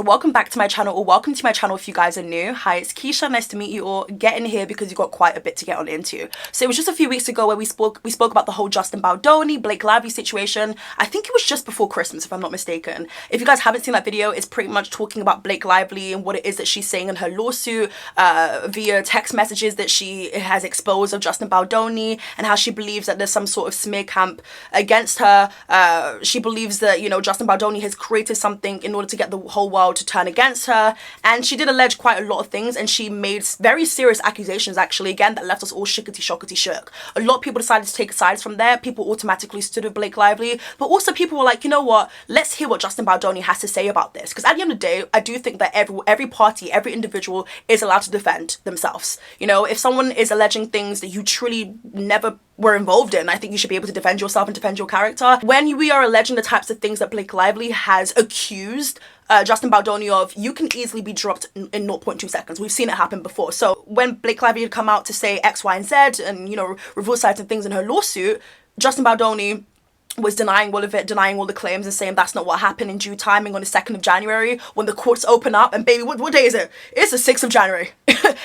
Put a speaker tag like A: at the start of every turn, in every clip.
A: Welcome back to my channel, or welcome to my channel if you guys are new. Hi, it's Keisha. Nice to meet you all. Get in here because you got quite a bit to get on into. So it was just a few weeks ago where we spoke about the whole Justin Baldoni, Blake Lively situation. I think it was just before Christmas, if I'm not mistaken. If you guys haven't seen that video, it's pretty much talking about Blake Lively and what it is that she's saying in her lawsuit via text messages that she has exposed of Justin Baldoni, and how she believes that there's some sort of smear camp against her. She believes that, you know, Justin Baldoni has created something in order to get the whole world to turn against her, and she did allege quite a lot of things, and she made very serious accusations actually, again, that left us all shookity shook. A lot of people decided to take sides from there. People automatically stood with Blake Lively, but also people were like, you know what, let's hear what Justin Baldoni has to say about this, because at the end of the day, I do think that every party, every individual is allowed to defend themselves. You know, if someone is alleging things that you truly never were involved in, I think you should be able to defend yourself and defend your character. When we are alleging the types of things that Blake Lively has accused Justin Baldoni of, you can easily be dropped in 0.2 seconds. We've seen it happen before. So when Blake Lively had come out to say X, Y, and Z and, you know, reveal certain things in her lawsuit, Justin Baldoni was denying all of it, denying all the claims, and saying that's not what happened. In due timing, on the 2nd of January, when the courts open up, and baby, what day is it? It's the 6th of January.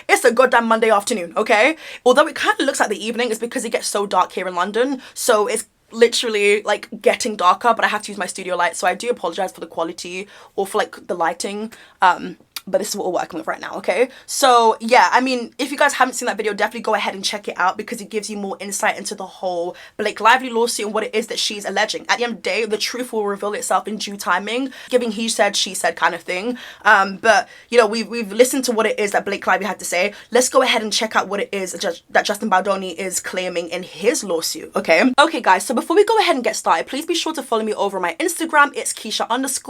A: It's a goddamn Monday afternoon, okay? Although it kind of looks like the evening, it's because it gets so dark here in London, so it's literally like getting darker, but I have to use my studio light, so I do apologize for the quality or for like the lighting, but this is what we're working with right now, okay? So yeah, I mean, if you guys haven't seen that video, definitely go ahead and check it out, because it gives you more insight into the whole Blake Lively lawsuit and what it is that she's alleging. At the end of the day, the truth will reveal itself in due timing, giving he said, she said kind of thing. But you know, we've listened to what it is that Blake Lively had to say. Let's go ahead and check out what it is that Justin Baldoni is claiming in his lawsuit, okay? Okay guys, so before we go ahead and get started, please be sure to follow me over on my Instagram. It's Keisha_.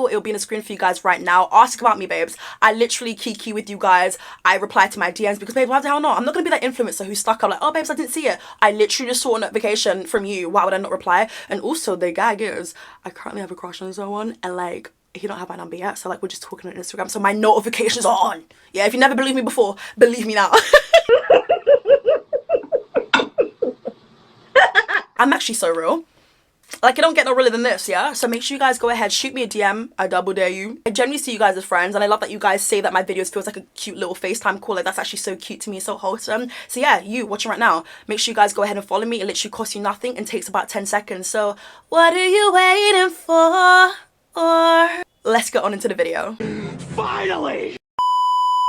A: It'll be in the screen for you guys right now. Ask about me, babes. I literally kiki with you guys. I reply to my DMs because, babe, why the hell not? I'm not gonna be that influencer who's stuck up like, oh babes, I didn't see it. I literally just saw a notification from you. Why would I not reply? And also the gag is, I currently have a crush on someone, and like, he don't have my number yet, so like, we're just talking on Instagram, so my notifications are on. Yeah, if you never believed me before, believe me now. I'm actually so real. Like, I don't get no realer than this, yeah? So make sure you guys go ahead, shoot me a DM. I double dare you. I generally see you guys as friends, and I love that you guys say that my videos feels like a cute little FaceTime call. Like, that's actually so cute to me, so wholesome. So yeah, you watching right now, make sure you guys go ahead and follow me. It literally costs you nothing and takes about 10 seconds. So what are you waiting for? Or let's get on into the video. Finally!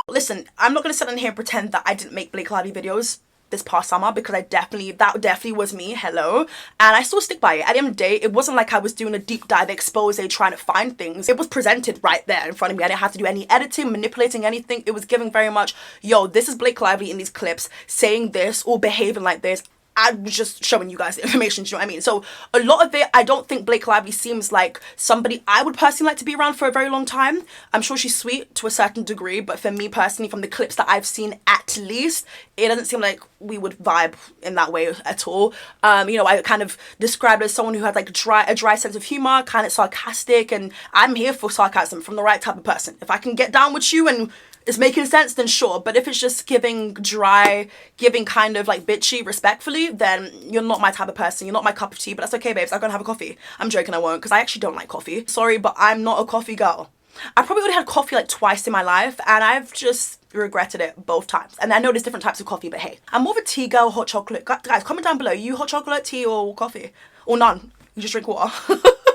A: Listen, I'm not gonna sit in here and pretend that I didn't make Blake Lively videos this past summer, because that definitely was me, hello, and I still stick by it. At the end of the day, it wasn't like I was doing a deep dive expose trying to find things. It was presented right there in front of me. I didn't have to do any editing, manipulating anything. It was giving very much, yo, this is Blake Lively in these clips saying this or behaving like this. I was just showing you guys the information, do you know what I mean? So a lot of it, I don't think Blake Lively seems like somebody I would personally like to be around for a very long time. I'm sure she's sweet to a certain degree, but for me personally, from the clips that I've seen at least, it doesn't seem like we would vibe in that way at all. You know, I kind of described her as someone who had like a dry sense of humor, kind of sarcastic, and I'm here for sarcasm from the right type of person. If I can get down with you and it's making sense, then sure. But if it's just giving dry, giving kind of like bitchy respectfully, then you're not my type of person. You're not my cup of tea, but that's okay, babes. I'm gonna have a coffee. I'm joking, I won't, because I actually don't like coffee. Sorry, but I'm not a coffee girl. I probably already had coffee like twice in my life, and I've just regretted it both times. And I know there's different types of coffee, but hey, I'm more of a tea girl, hot chocolate. Guys, comment down below. You hot chocolate, tea, or coffee? Or none? You just drink water?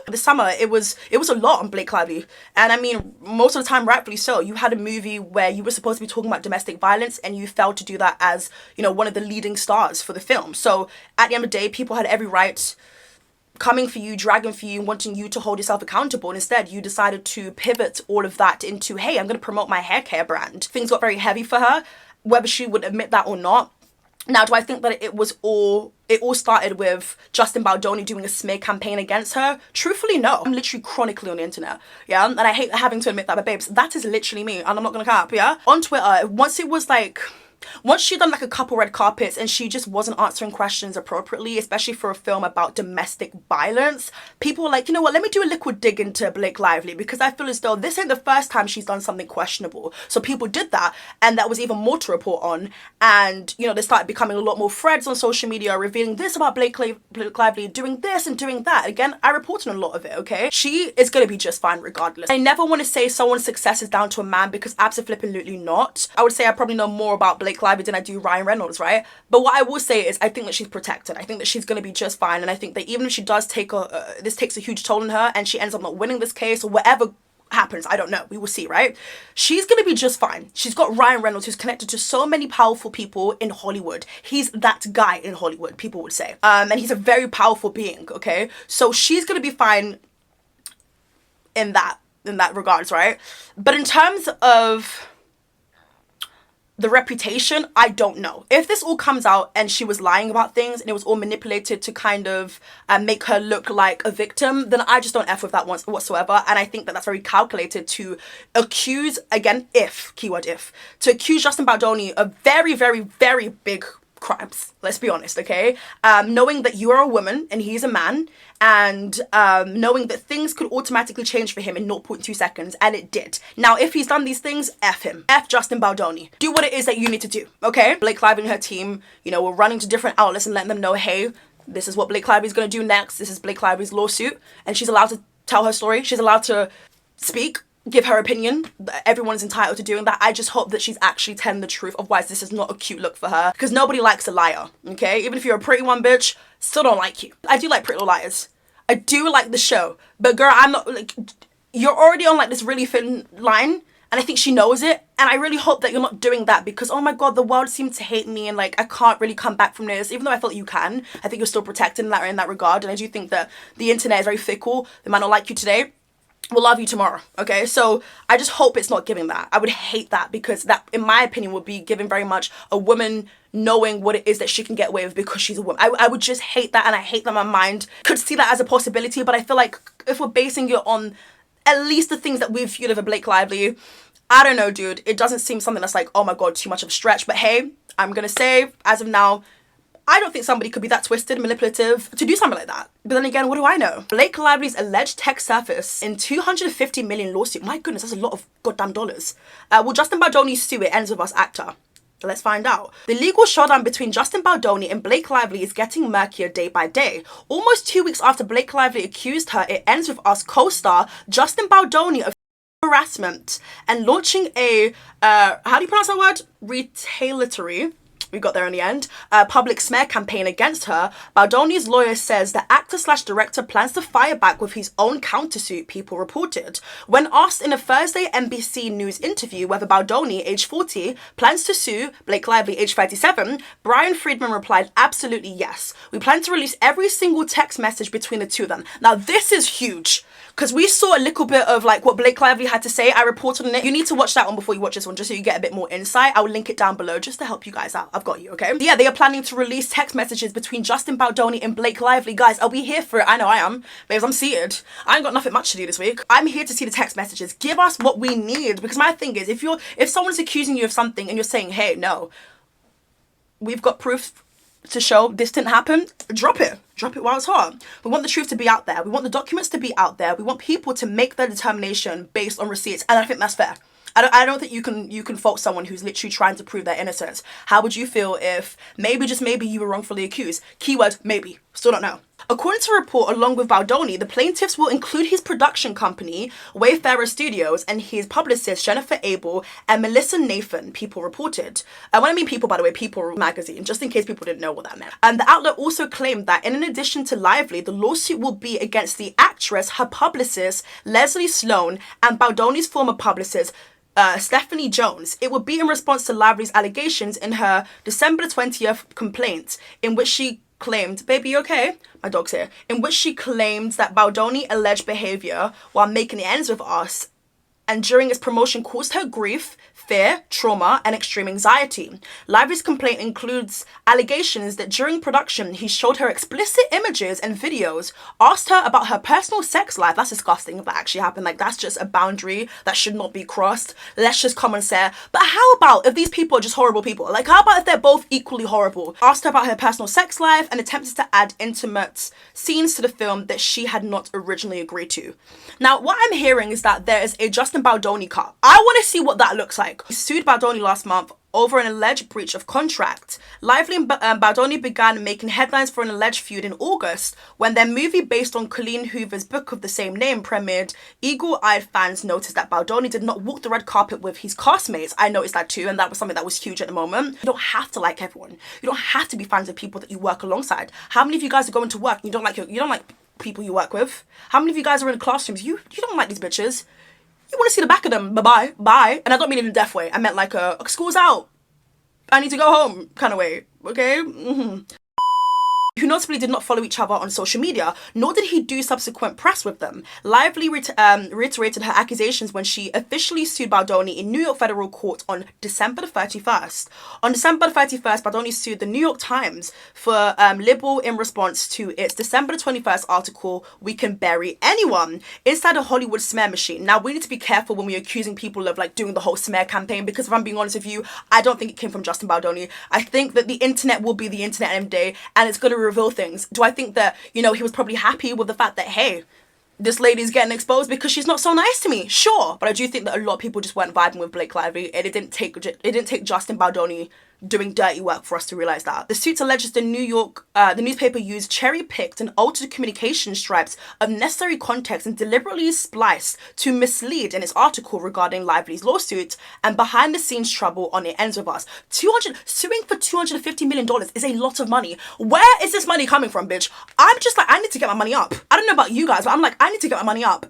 A: This summer, it was a lot on Blake Lively, and I mean, most of the time, rightfully so. You had a movie where you were supposed to be talking about domestic violence, and you failed to do that as, you know, one of the leading stars for the film. So at the end of the day, people had every right coming for you, dragging for you, wanting you to hold yourself accountable, and instead you decided to pivot all of that into, hey, I'm going to promote my hair care brand. Things got very heavy for her, whether she would admit that or not. Now, do I think that it all started with Justin Baldoni doing a smear campaign against her? Truthfully, no. I'm literally chronically on the internet, yeah? And I hate having to admit that, but babes, that is literally me, and I'm not gonna cap, yeah? On Twitter, once it was like Once she'd done like a couple red carpets and she just wasn't answering questions appropriately, especially for a film about domestic violence, people were like, you know what, let me do a little dig into Blake Lively, because I feel as though this ain't the first time she's done something questionable. So people did that, and that was even more to report on. And, you know, there started becoming a lot more threads on social media revealing this about Blake Lively doing this and doing that. Again, I reported on a lot of it, okay? She is going to be just fine regardless. I never want to say someone's success is down to a man, because absolutely not. I would say I probably know more about Blake Lively than I do Ryan Reynolds, right? But what I will say is I think that she's protected. I think that she's going to be just fine. And I think that even if she does take this takes a huge toll on her and she ends up not winning this case or whatever happens, I don't know, we will see, right? She's gonna be just fine. She's got Ryan Reynolds, who's connected to so many powerful people in Hollywood. He's that guy in Hollywood, people would say, and he's a very powerful being, okay? So she's gonna be fine in that regards, right? But in terms of the reputation, I don't know. If this all comes out and she was lying about things and it was all manipulated to kind of make her look like a victim, then I just don't F with that whatsoever. And I think that that's very calculated to accuse, again, keyword if, to accuse Justin Baldoni of very, very, very big crimes. Let's be honest, okay? Knowing that you are a woman and he's a man, and knowing that things could automatically change for him in 0.2 seconds, and it did. Now, if he's done these things, F him. F Justin Baldoni. Do what it is that you need to do, okay? Blake Lively and her team, you know, were running to different outlets and letting them know, hey, this is what Blake Lively's gonna do next. This is Blake Lively's lawsuit, and she's allowed to tell her story. She's allowed to speak, give her opinion. Everyone's entitled to doing that. I just hope that she's actually telling the truth, otherwise this is not a cute look for her, because nobody likes a liar, okay? Even if you're a pretty one, bitch, still don't like you. I do like Pretty Little Liars. I do like the show, but girl, I'm not, like, you're already on like this really thin line, and I think she knows it, and I really hope that you're not doing that, because oh my god, the world seems to hate me and like I can't really come back from this. Even though I feel like you can, I think you're still protected in that regard, and I do think that the internet is very fickle. They might not like you today, will love you tomorrow, okay? So I just hope it's not giving that. I would hate that, because that, in my opinion, would be giving very much a woman knowing what it is that she can get away with because she's a woman. I would just hate that, and I hate that my mind could see that as a possibility. But I feel like if we're basing it on at least the things that we've viewed of Blake Lively, I don't know, dude. It doesn't seem something that's like, oh my god, too much of a stretch. But hey, I'm gonna say, as of now, I don't think somebody could be that twisted, manipulative to do something like that. But then again, what do I know? Blake Lively's alleged tech surface in $250 million lawsuit. My goodness, that's a lot of goddamn dollars. Will Justin Baldoni sue It Ends With Us actor? Let's find out. The legal showdown between Justin Baldoni and Blake Lively is getting murkier day by day. Almost 2 weeks after Blake Lively accused her It Ends With Us co-star Justin Baldoni of harassment and launching a, how do you pronounce that word? Retaliatory. We got there in the end. Public smear campaign against her. Baldoni's lawyer says the actor/director plans to fire back with his own countersuit, People reported. When asked in a Thursday NBC News interview whether Baldoni, age 40, plans to sue Blake Lively, age 37, Brian Friedman replied, absolutely yes. We plan to release every single text message between the two of them. Now this is huge, because we saw a little bit of like what Blake Lively had to say. I reported on it. You need to watch that one before you watch this one, just so you get a bit more insight. I will link it down below just to help you guys out. I've got you, okay? Yeah, they are planning to release text messages between Justin Baldoni and Blake Lively. Guys, are we here for it? I know I am, babes. I'm seated. I ain't got nothing much to do this week. I'm here to see the text messages. Give us what we need, because my thing is, if someone's accusing you of something and you're saying, hey, no, we've got proof to show this didn't happen, drop it while it's hot. We want the truth to be out there. We want the documents to be out there. We want people to make their determination based on receipts, and I think that's fair. I don't think you can fault someone who's literally trying to prove their innocence. How would you feel if maybe, just maybe, you were wrongfully accused? Keyword maybe. Still don't know. According to a report, along with Baldoni, the plaintiffs will include his production company, Wayfarer Studios, and his publicist, Jennifer Abel, and Melissa Nathan, People reported. When I mean People, by the way, People magazine, just in case people didn't know what that meant. And the outlet also claimed that in addition to Lively, the lawsuit will be against the actress, her publicist, Leslie Sloan, and Baldoni's former publicist, Stephanie Jones. It would be in response to Lively's allegations in her December 20th complaint, in which she claimed, baby, you okay? My dog's here. In which she claimed that Baldoni alleged behavior while making It Ends With Us and during its promotion caused her grief, fear, trauma, and extreme anxiety. Lively's complaint includes allegations that during production, he showed her explicit images and videos, asked her about her personal sex life. That's disgusting if that actually happened. Like, that's just a boundary that should not be crossed. Let's just come and say, but how about if these people are just horrible people? Like, how about if they're both equally horrible? Asked her about her personal sex life and attempted to add intimate scenes to the film that she had not originally agreed to. Now, what I'm hearing is that there is a Justin Baldoni cut. I want to see what that looks like. He sued Baldoni last month over an alleged breach of contract. Lively and Baldoni began making headlines for an alleged feud in August when their movie based on Colleen Hoover's book of the same name premiered. Eagle-eyed fans noticed that Baldoni did not walk the red carpet with his castmates. I noticed that too, and that was something that was huge at the moment. You don't have to like everyone. You don't have to be fans of people that you work alongside. How many of you guys are going to work and you don't like people you work with? How many of you guys are in classrooms? You don't like these bitches. You want to see the back of them. Bye-bye. Bye. And I don't mean it in a deaf way. I meant like a school's out, I need to go home kind of way. Okay? Who notably did not follow each other on social media, nor did he do subsequent press with them. Lively reiterated her accusations when she officially sued Baldoni in New York federal court on December the 31st. On December the 31st, Baldoni sued the New York Times for libel in response to its December the 21st article, "We Can Bury Anyone," inside a Hollywood smear machine. Now, we need to be careful when we're accusing people of like doing the whole smear campaign, because if I'm being honest with you, I don't think it came from Justin Baldoni. I think that the internet will be the internet any day, and it's going to reveal things. Do I think that, you know, he was probably happy with the fact that, hey, this lady's getting exposed because she's not so nice to me? Sure. But I do think that a lot of people just weren't vibing with Blake Lively, and it didn't take Justin Baldoni doing dirty work for us to realize that. The suit alleges the newspaper used cherry-picked and altered communication stripes of necessary context and deliberately spliced to mislead in its article regarding Lively's lawsuit, and behind-the-scenes trouble on It Ends With Us. Suing for $250 million is a lot of money. Where is this money coming from, bitch? I'm just like, I need to get my money up. I don't know about you guys, but I'm like, I need to get my money up.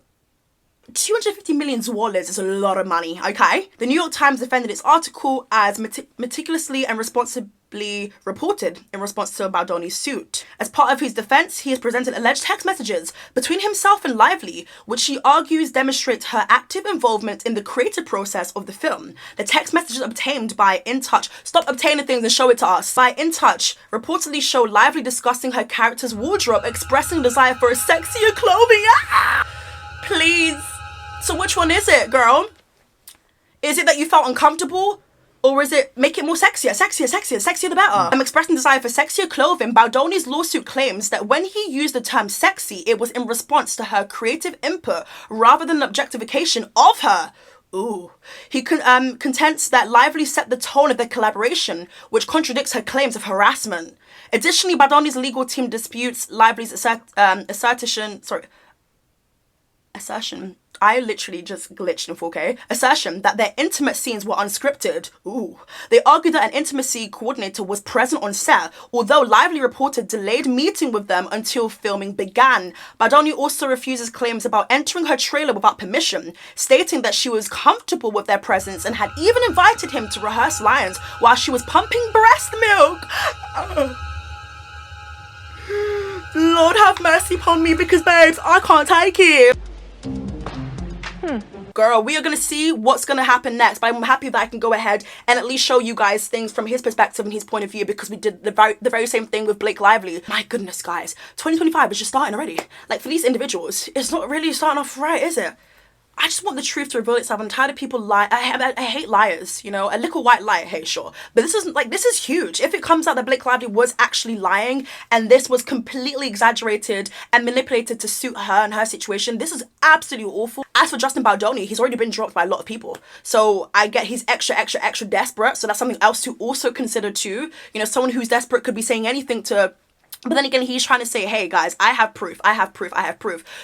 A: 250 million dollars is a lot of money, okay? The New York Times defended its article as meticulously and responsibly reported in response to Baldoni's suit. As part of his defense, he has presented alleged text messages between himself and Lively, which he argues demonstrate her active involvement in the creative process of the film. The text messages obtained by In Touch, stop obtaining things and show it to us, by In Touch reportedly show Lively discussing her character's wardrobe, expressing desire for a sexier clothing. Please. So which one is it, girl? Is it that you felt uncomfortable? Or is it make it more sexier? Sexier the better. I'm expressing desire for sexier clothing. Baldoni's lawsuit claims that when he used the term sexy, it was in response to her creative input rather than objectification of her. Ooh. He contends that Lively set the tone of their collaboration, which contradicts her claims of harassment. Additionally, Baldoni's legal team disputes Lively's assertion. I literally just glitched in 4K. Assertion that their intimate scenes were unscripted. Ooh. They argued that an intimacy coordinator was present on set, although Lively reported delayed meeting with them until filming began. Baldoni also refuses claims about entering her trailer without permission, stating that she was comfortable with their presence and had even invited him to rehearse lines while she was pumping breast milk. Lord have mercy upon me, because babes, I can't take it. Girl, we are going to see what's going to happen next, but I'm happy that I can go ahead and at least show you guys things from his perspective and his point of view, because we did the very same thing with Blake Lively. My goodness, guys, 2025 is just starting already. Like, for these individuals, it's not really starting off right, is it? I just want the truth to reveal itself. I'm tired of people lie. I hate liars, you know. A little white lie, hey, sure. But this is huge. If it comes out that Blake Lively was actually lying and this was completely exaggerated and manipulated to suit her and her situation, this is absolutely awful. As for Justin Baldoni, he's already been dropped by a lot of people. So I get he's extra desperate. So that's something else to also consider too. You know, someone who's desperate could be saying anything to... But then again, he's trying to say, hey, guys, I have proof.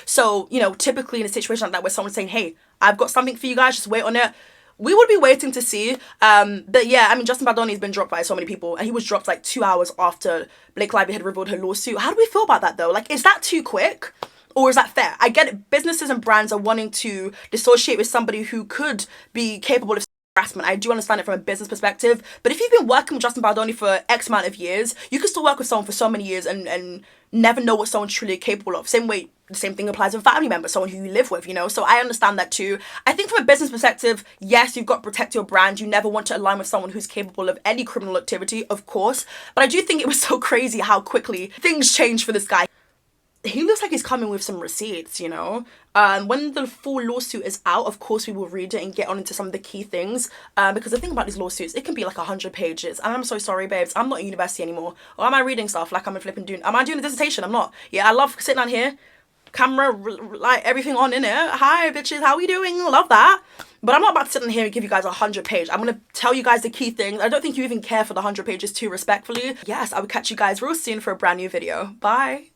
A: So, you know, typically in a situation like that where someone's saying, hey, I've got something for you guys, just wait on it, we would be waiting to see. But yeah, I mean, Justin Baldoni has been dropped by so many people, and he was dropped like 2 hours after Blake Lively had revealed her lawsuit. How do we feel about that, though? Like, is that too quick? Or is that fair? I get it. Businesses and brands are wanting to dissociate with somebody who could be capable of harassment. I do understand it from a business perspective, but if you've been working with Justin Baldoni for X amount of years, you can still work with someone for so many years and never know what someone's truly capable of. Same way, the same thing applies with family members, someone who you live with, you know? So I understand that too. I think from a business perspective, yes, you've got to protect your brand. You never want to align with someone who's capable of any criminal activity, of course. But I do think it was so crazy how quickly things changed for this guy. He looks like he's coming with some receipts, you know? When the full lawsuit is out, of course we will read it and get on into some of the key things, because the thing about these lawsuits, it can be like 100 pages, and I'm so sorry, babes, I'm not at university anymore. Or am I reading stuff like am I doing a dissertation? I'm not. Yeah, I love sitting down here, camera, like everything on in it. Hi bitches, how we doing? Love that. But I'm not about to sit in here and give you guys 100 pages. I'm gonna tell you guys the key things. I don't think you even care for the 100 pages too, respectfully. Yes, I will catch you guys real soon for a brand new video. Bye.